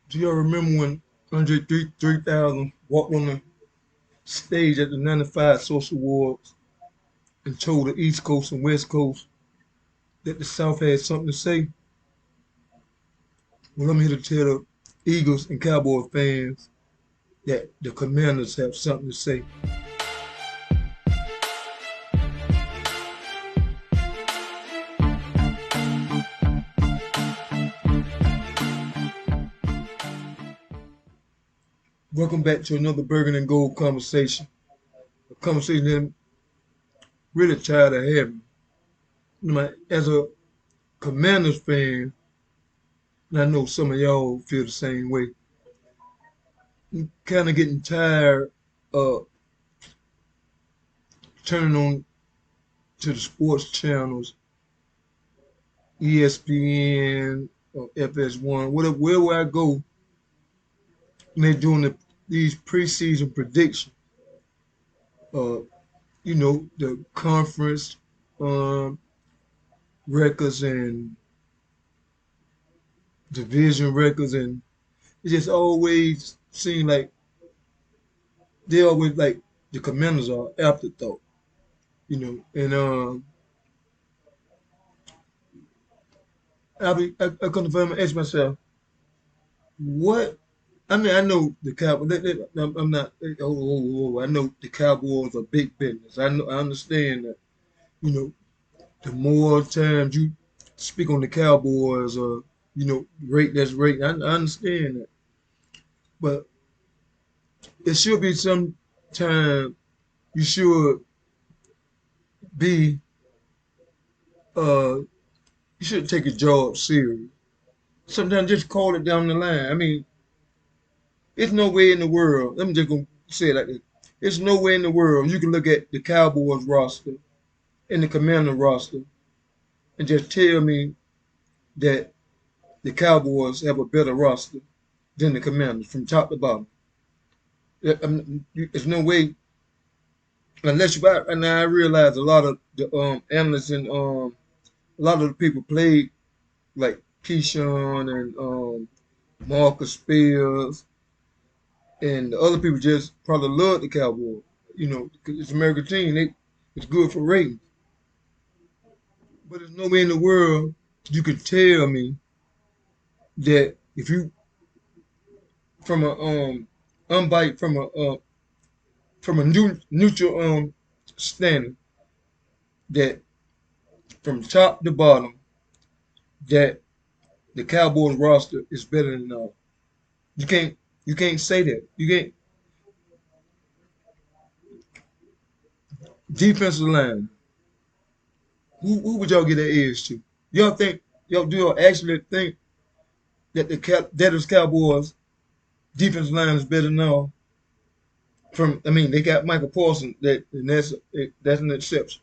Do y'all remember when Andre 3000 walked on the stage at the 95 Social Awards and told the East Coast and West Coast that the South had something to say? Well, I'm here to tell the Eagles and Cowboy fans that the Commanders have something to say. Welcome back to another Burger and Gold conversation. A conversation that I'm really tired of having. As a Commanders fan, and I know some of y'all feel the same way, I'm kind of getting tired of turning on to the sports channels, ESPN, FS1, whatever, wherever I go, and they're doing these preseason predictions. Uh, the conference um, records and division records, and it just always seems like they always like the Commanders are afterthought, And I come to find and ask myself, what? I mean, I know the Cowboys. I'm not. I know the Cowboys are big business. I understand that. You know, the more times you speak on the Cowboys, or rate that's rate. I understand that, but it should be some time you should be. You should take your job serious. Sometimes just call it down the line. I mean, it's no way in the world. Let me just go say it like this. It's no way in the world you can look at the Cowboys roster and the Commander roster and just tell me that the Cowboys have a better roster than the Commanders from top to bottom. There's no way unless you. And I realize a lot of the analysts and a lot of the people played like Keyshawn and Marcus Spears and the other people just probably love the Cowboys. Because it's an American team. It's good for ratings. But there's no way in the world you could tell me that if you from a unbite from a neutral standing that from top to bottom that the Cowboys roster is better than all. You can't say that. You can't defensive line. Who would y'all get that edge to? Y'all think y'all actually think that the Dallas Cowboys defensive line is better than all? They got Michael Paulson and that's an exception.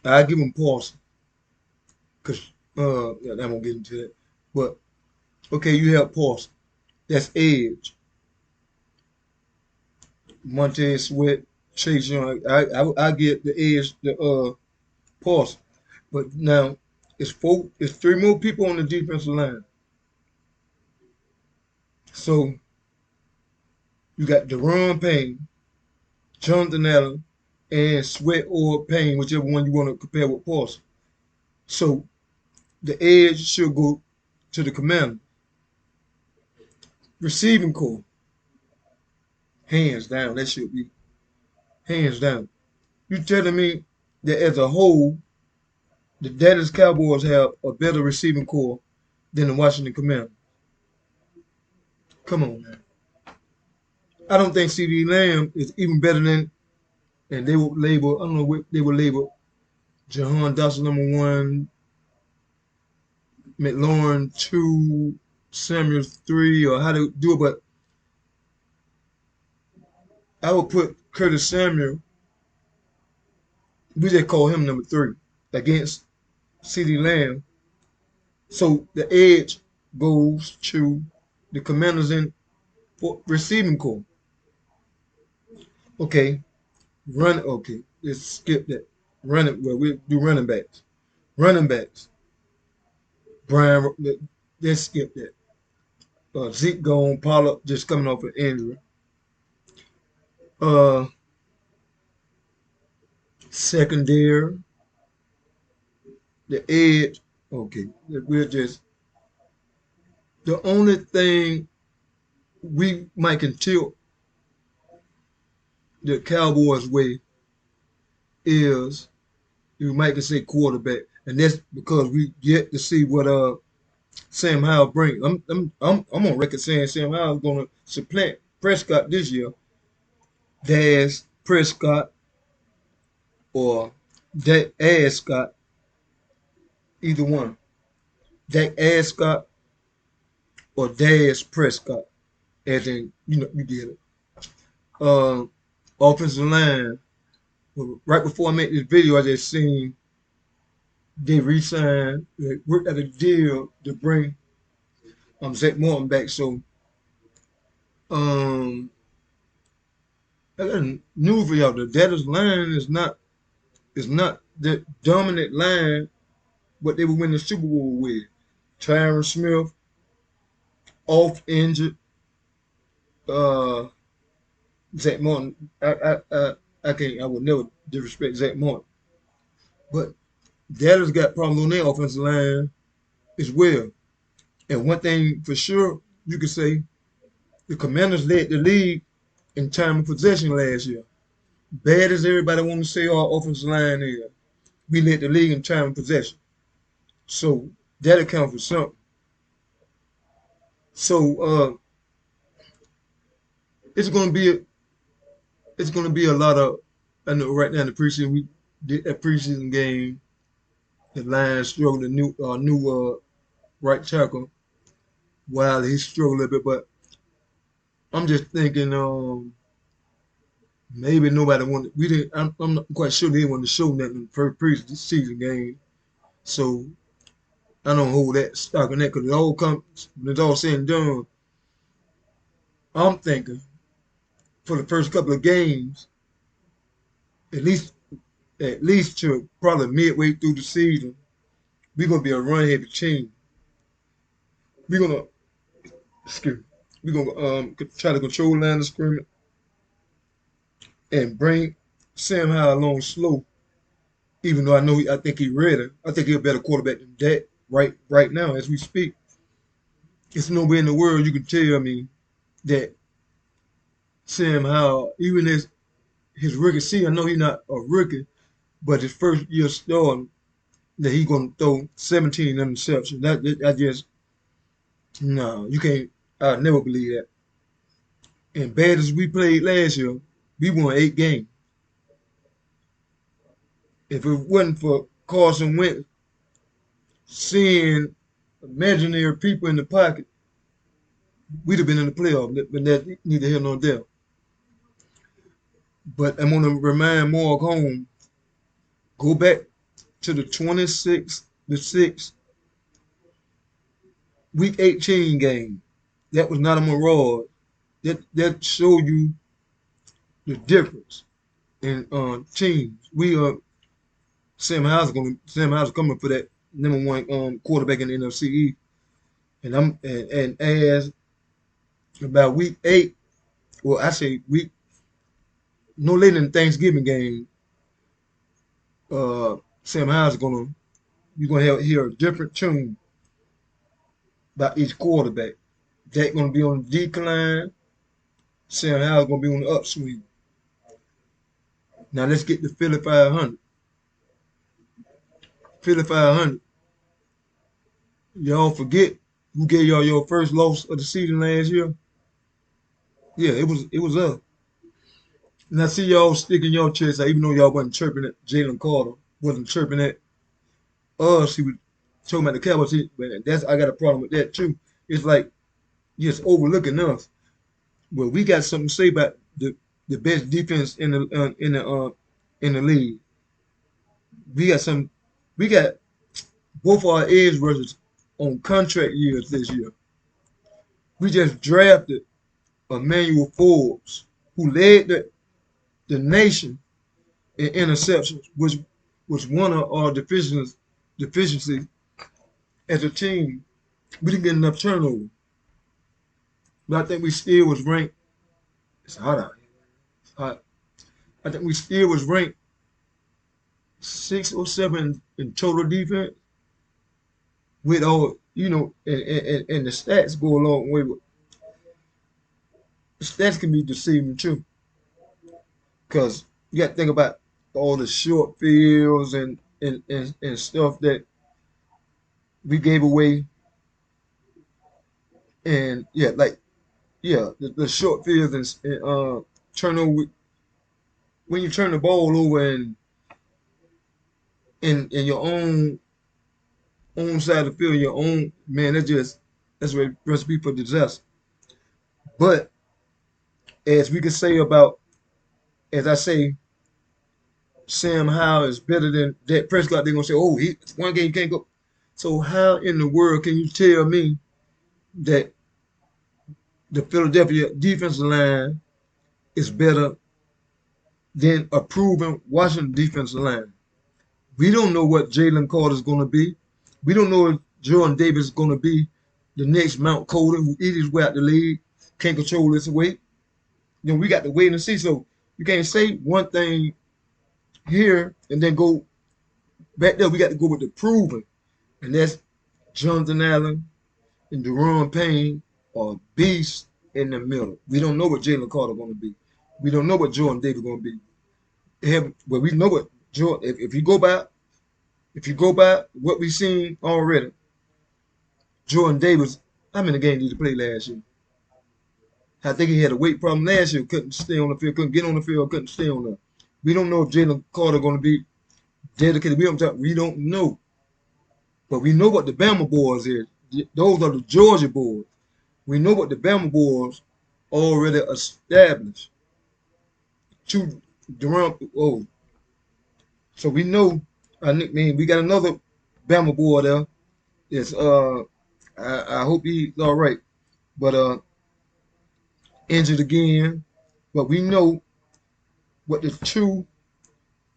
I give him Paulson because yeah, I won't get into that. But okay, you have Paulson. That's edge. Montez Sweat, Chase Young. I get the edge, the Paulson. But now it's three more people on the defensive line. So you got Deron Payne, Jonathan Allen, and Sweat or Payne, whichever one you want to compare with Paulson. So the edge should go to the commander. Receiving core, hands down, that should be hands down. You telling me that as a whole, the Dallas Cowboys have a better receiving core than the Washington Commanders? Come on, man. I don't think CD Lamb is even better than, and they will label, I don't know what they will label Jahan Dawson number one, McLaurin two, Samuels three, or how to do it, but I would put Curtis Samuel, we just call him number three, against CD Lamb. So the edge goes to the Commanders in receiving core. Okay, run. Okay, let's skip that. Running. Well, we do running backs. Running backs. Brian. let's skip that. Zeke gone, Pollard just coming off an injury. Uh, Secondary, the edge. Okay, we're just the only thing we might can tilt the Cowboys' way is you might can say quarterback, and that's because we yet to see what Sam Howell brings. I'm on record saying Sam Howell's gonna supplant Prescott this year. Daz Prescott or Dak Ascott, either one. Dak Ascott or Daz Prescott, as in you get it. Uh, Offensive line. Well, right before I made this video, I just seen they re-signed, they worked out a deal to bring Zach Morton back. So um, I got news for y'all. The Dallas line is not the dominant line, but they would win the Super Bowl with. Tyron Smith off injured. Uh, Zach Morton. I can't. I would never disrespect Zach Morton, but Dallas got problems on their offensive line as well. And one thing for sure, you could say the Commanders led the league in time of possession last year. Bad as everybody want to say our offensive line is, we led the league in time of possession. So that accounts for something. So it's gonna be a lot of. I know right now in the preseason we did that preseason game. The Lions struggled. The new right tackle while he struggled a little bit, but I'm just thinking maybe nobody wanted. We didn't. I'm not quite sure they didn't want to show nothing in the first preseason game. So I don't hold that stock in that because it all comes. When it's all said and done, I'm thinking for the first couple of games, at least to probably midway through the season, we're gonna be a run heavy team. We're gonna excuse me, we're gonna try to control line of scrimmage and bring Sam Howell along slow. Even though I think he's ready. I think he's a better quarterback than that right now as we speak. It's nowhere in the world you can tell me that Sam Howell, even his rookie season, I know he's not a rookie, but his first year starting, that he's gonna throw 17 interceptions. I just no, you can't. I never believe that. And bad as we played last year, we won 8 games. If it wasn't for Carson Wentz seeing imaginary people in the pocket, we'd have been in the playoff. But that neither here nor there. But I'm gonna remind Mark Holmes, go back to the 26th, the 6th, week 18 game. That was not a mirage. That showed you the difference in teams. We Sam Howell's coming for that number one quarterback in the NFC East. And as about week 8, well I say week no later than Thanksgiving game, Sam Howell's gonna you're gonna hear a different tune about each quarterback. Dak gonna be on the decline. Sam Howell's gonna be on the upswing. Now let's get to Philly 500. Philly 500. Y'all forget who gave y'all your first loss of the season last year? Yeah, it was us. And I see y'all sticking your chest out, even though y'all wasn't chirping at Jalen Carter, wasn't chirping at us. He was talking about the Cowboys. But I got a problem with that too. It's like just overlooking us. Well, we got something to say about the best defense in the league. We got some. We got both our edge rushers on contract years this year. We just drafted Emmanuel Forbes, who led the nation in interceptions, which was one of our deficiencies as a team. We didn't get enough turnover. But I think we still was ranked. It's hot out here. It's hot. I think we still was ranked 6 or 7 in total defense. With all and the stats go a long way. With stats can be deceiving too, because you got to think about all the short fields and stuff that we gave away, and yeah, like yeah, the short fields and turnover when you turn the ball over and in your own side of the field, your own man, that's a recipe for disaster. But as we can say about, as I say, Sam Howell is better than Dak Prescott. They're gonna say, "Oh, he one game can't go." So how in the world can you tell me that the Philadelphia defensive line is better than a proven Washington defensive line? We don't know what Jalen Carter is going to be. We don't know if Jordan Davis is going to be the next Mount Coda who eat his way out the league, can't control his weight. We got to wait and see. So you can't say one thing here and then go back there. We got to go with the proven, and that's Jonathan Allen and Deron Payne are beasts in the middle. We don't know what Jalen Carter going to be. We don't know what Jordan Davis going to be. But we know what Jordan. If you go by what we've seen already, Jordan Davis, how many games did he play last year? I think he had a weight problem last year. Couldn't stay on the field. Couldn't get on the field. Couldn't stay on the. We don't know if Jalen Carter going to be dedicated. We don't know. But we know what the Bama boys is. Those are the Georgia boys. We know what the Bama boys already established. Two Durant. Oh, so we know. I mean, we got another Bama boy there. It's I hope he's all right. But injured again. But we know what the two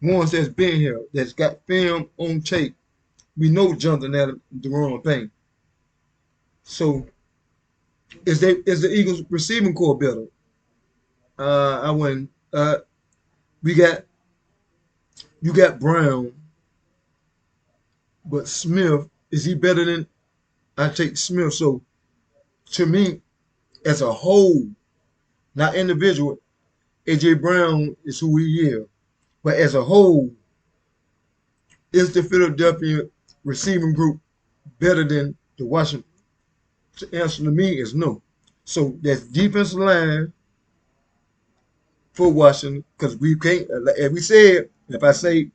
ones that's been here, that's got film on tape. We know Jonathan Adams and Deron Payne. So is the Eagles receiving core better? I wouldn't. We got you got Brown, but Smith, is he better than I take Smith? So to me, as a whole, not individual, AJ Brown is who he is. But as a whole, is the Philadelphia receiving group better than the Washington? The answer to me is no. So that's defensive line for Washington because we can't. As we said, if I say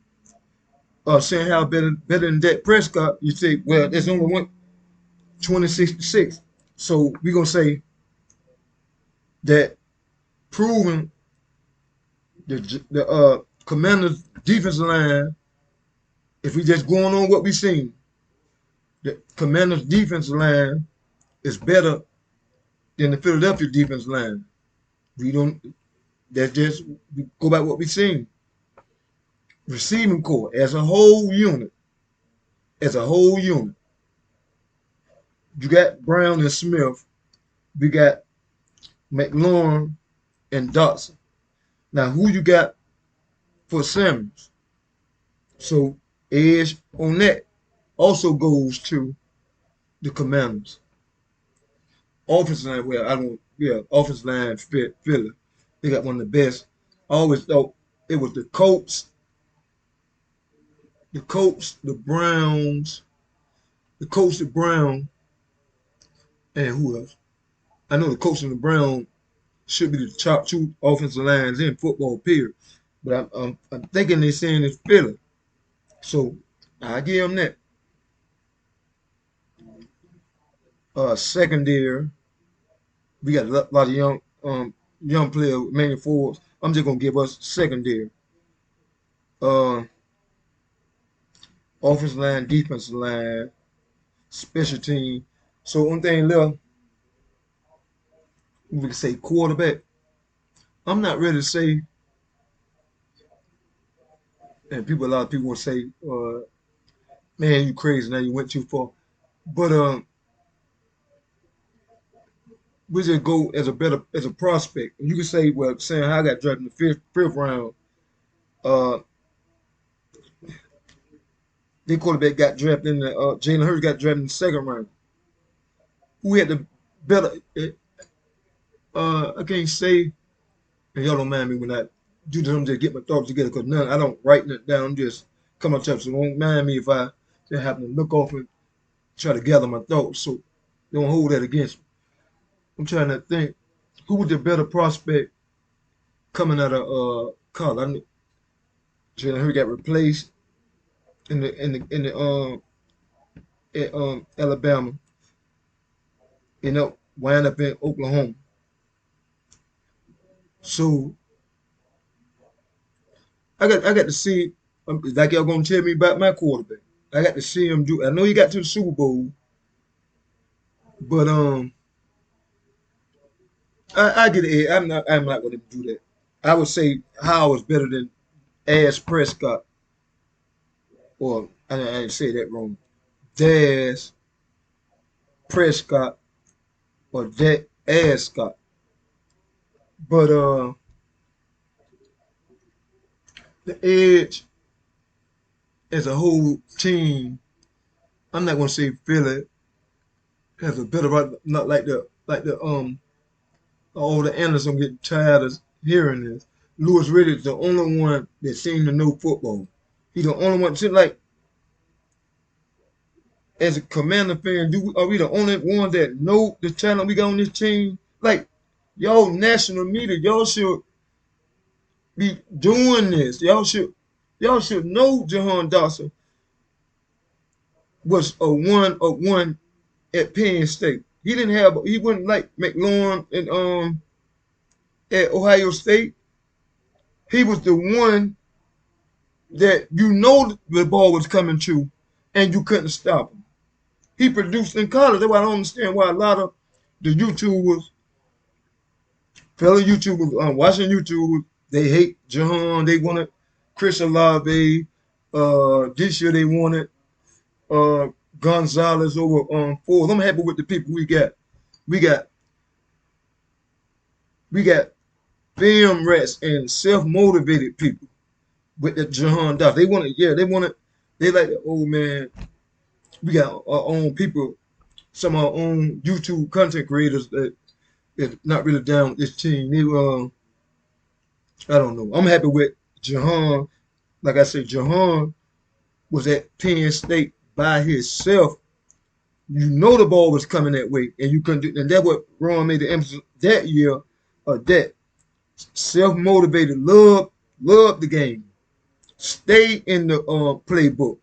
saying how better than Dak Prescott, you say, well, there's only one 26-6. So we're gonna say that proving the Commanders defensive line, if we just going on what we seen, the Commanders defensive line is better than the Philadelphia defensive line. We don't. That's just we go by what we seen. Receiving core as a whole unit, you got Brown and Smith. We got McLaurin and Dotson. Now, who you got for Simmons? So, edge on that also goes to the Commanders. Offensive line, well, I don't, yeah, offensive line fit Philly. They got one of the best. I always thought it was the Browns, the Colts, the Brown, and who else? I know the Colts and the Brown should be the top two offensive lines in football, period. But I'm thinking they're saying it's Philly. So I give them that. Secondary, we got a lot of young players, mainly forwards. I'm just gonna give us secondary. Uh, Offensive line, defensive line, special team. So one thing left, we can say quarterback. I'm not ready to say, and a lot of people will say, "Man, you crazy now. You went too far." But we just go as a better as a prospect. And you can say, well, saying how I got drafted in the fifth round. Uh, their quarterback got drafted in the Jalen Hurts got drafted in the second round. Who had the better? I can't say, and y'all don't mind me when I do this. I'm just get my thoughts together because none I don't write it down. I'm just coming up. So don't mind me if I just happen to look off and try to gather my thoughts. So don't hold that against me. I'm trying to think who was the better prospect coming out of college. I knew Jalen Hurts got replaced in Alabama. Wind up in Oklahoma. So I got to see like y'all gonna tell me about my quarterback. I got to see him do. I know he got to the Super Bowl, but I get it. I'm not gonna do that. I would say Howard's better than Ash Prescott, or I didn't say that wrong. Daz Prescott or Dak Ascott. But the Edge as a whole team, I'm not gonna say Philly has a better right, not like the all the analysts. I'm getting tired of hearing this. Lewis Riddick is the only one that seemed to know football. He's the only one. Seems like as a Commander fan, are we the only one that know the talent we got on this team? Like y'all national media, y'all should be doing this. Y'all should know Jahan Dawson was a one at Penn State. He wasn't like McLaurin and at Ohio State. He was the one that the ball was coming to and you couldn't stop him. He produced in college. That's why I don't understand why a lot of the YouTubers, fellow YouTubers, watching YouTubers, they hate Jahan. They wanted Chris Olave. This year they wanted uh, Gonzalez over Ford. I'm happy with the people we got. We got we got film rats and self-motivated people with the Jahan Dawson. They like the old man. We got our own people, some of our own YouTube content creators that not really down with this team. I don't know. I'm happy with Jahan. Like I said, Jahan was at Penn State by himself. You know the ball was coming that way, and you couldn't do. And that's what Ron made the emphasis that year. That self-motivated, love the game. Stay in the playbook.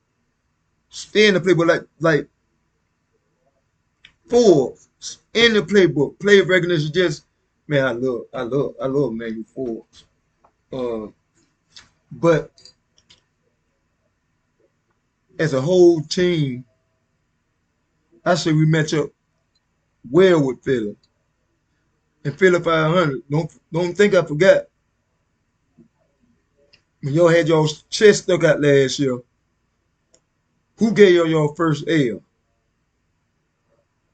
Stay in the playbook like Forbes in the playbook. Play recognition. Just man, I love Manuel Forbes. Uh, but as a whole team, I say we match up well with Philly and Philly 500. Don't think I forgot when y'all had y'all chest stuck out last year. Who gave y'all your first L?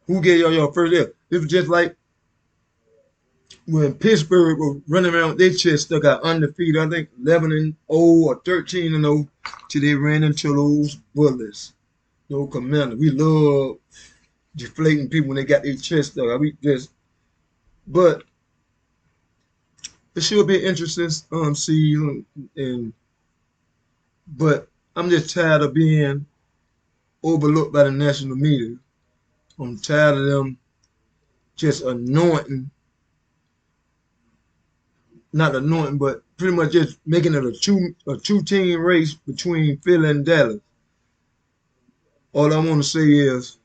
Who gave y'all your first L? It was just like when Pittsburgh was running around with their chest stuck out undefeated. I think 11-0 or 13-0 till they ran into those bullets. No commander. We love deflating people when they got their chest stuck out. But it should be an interesting season. But I'm just tired of being overlooked by the national media. I'm tired of them just not anointing, but pretty much just making it a two team race between Philly and Dallas. All I want to say is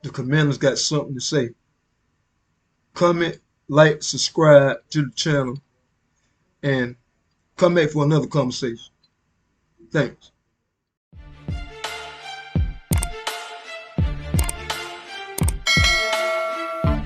the Commanders got something to say. Comment, like, subscribe to the channel, and come back for another conversation. Thanks.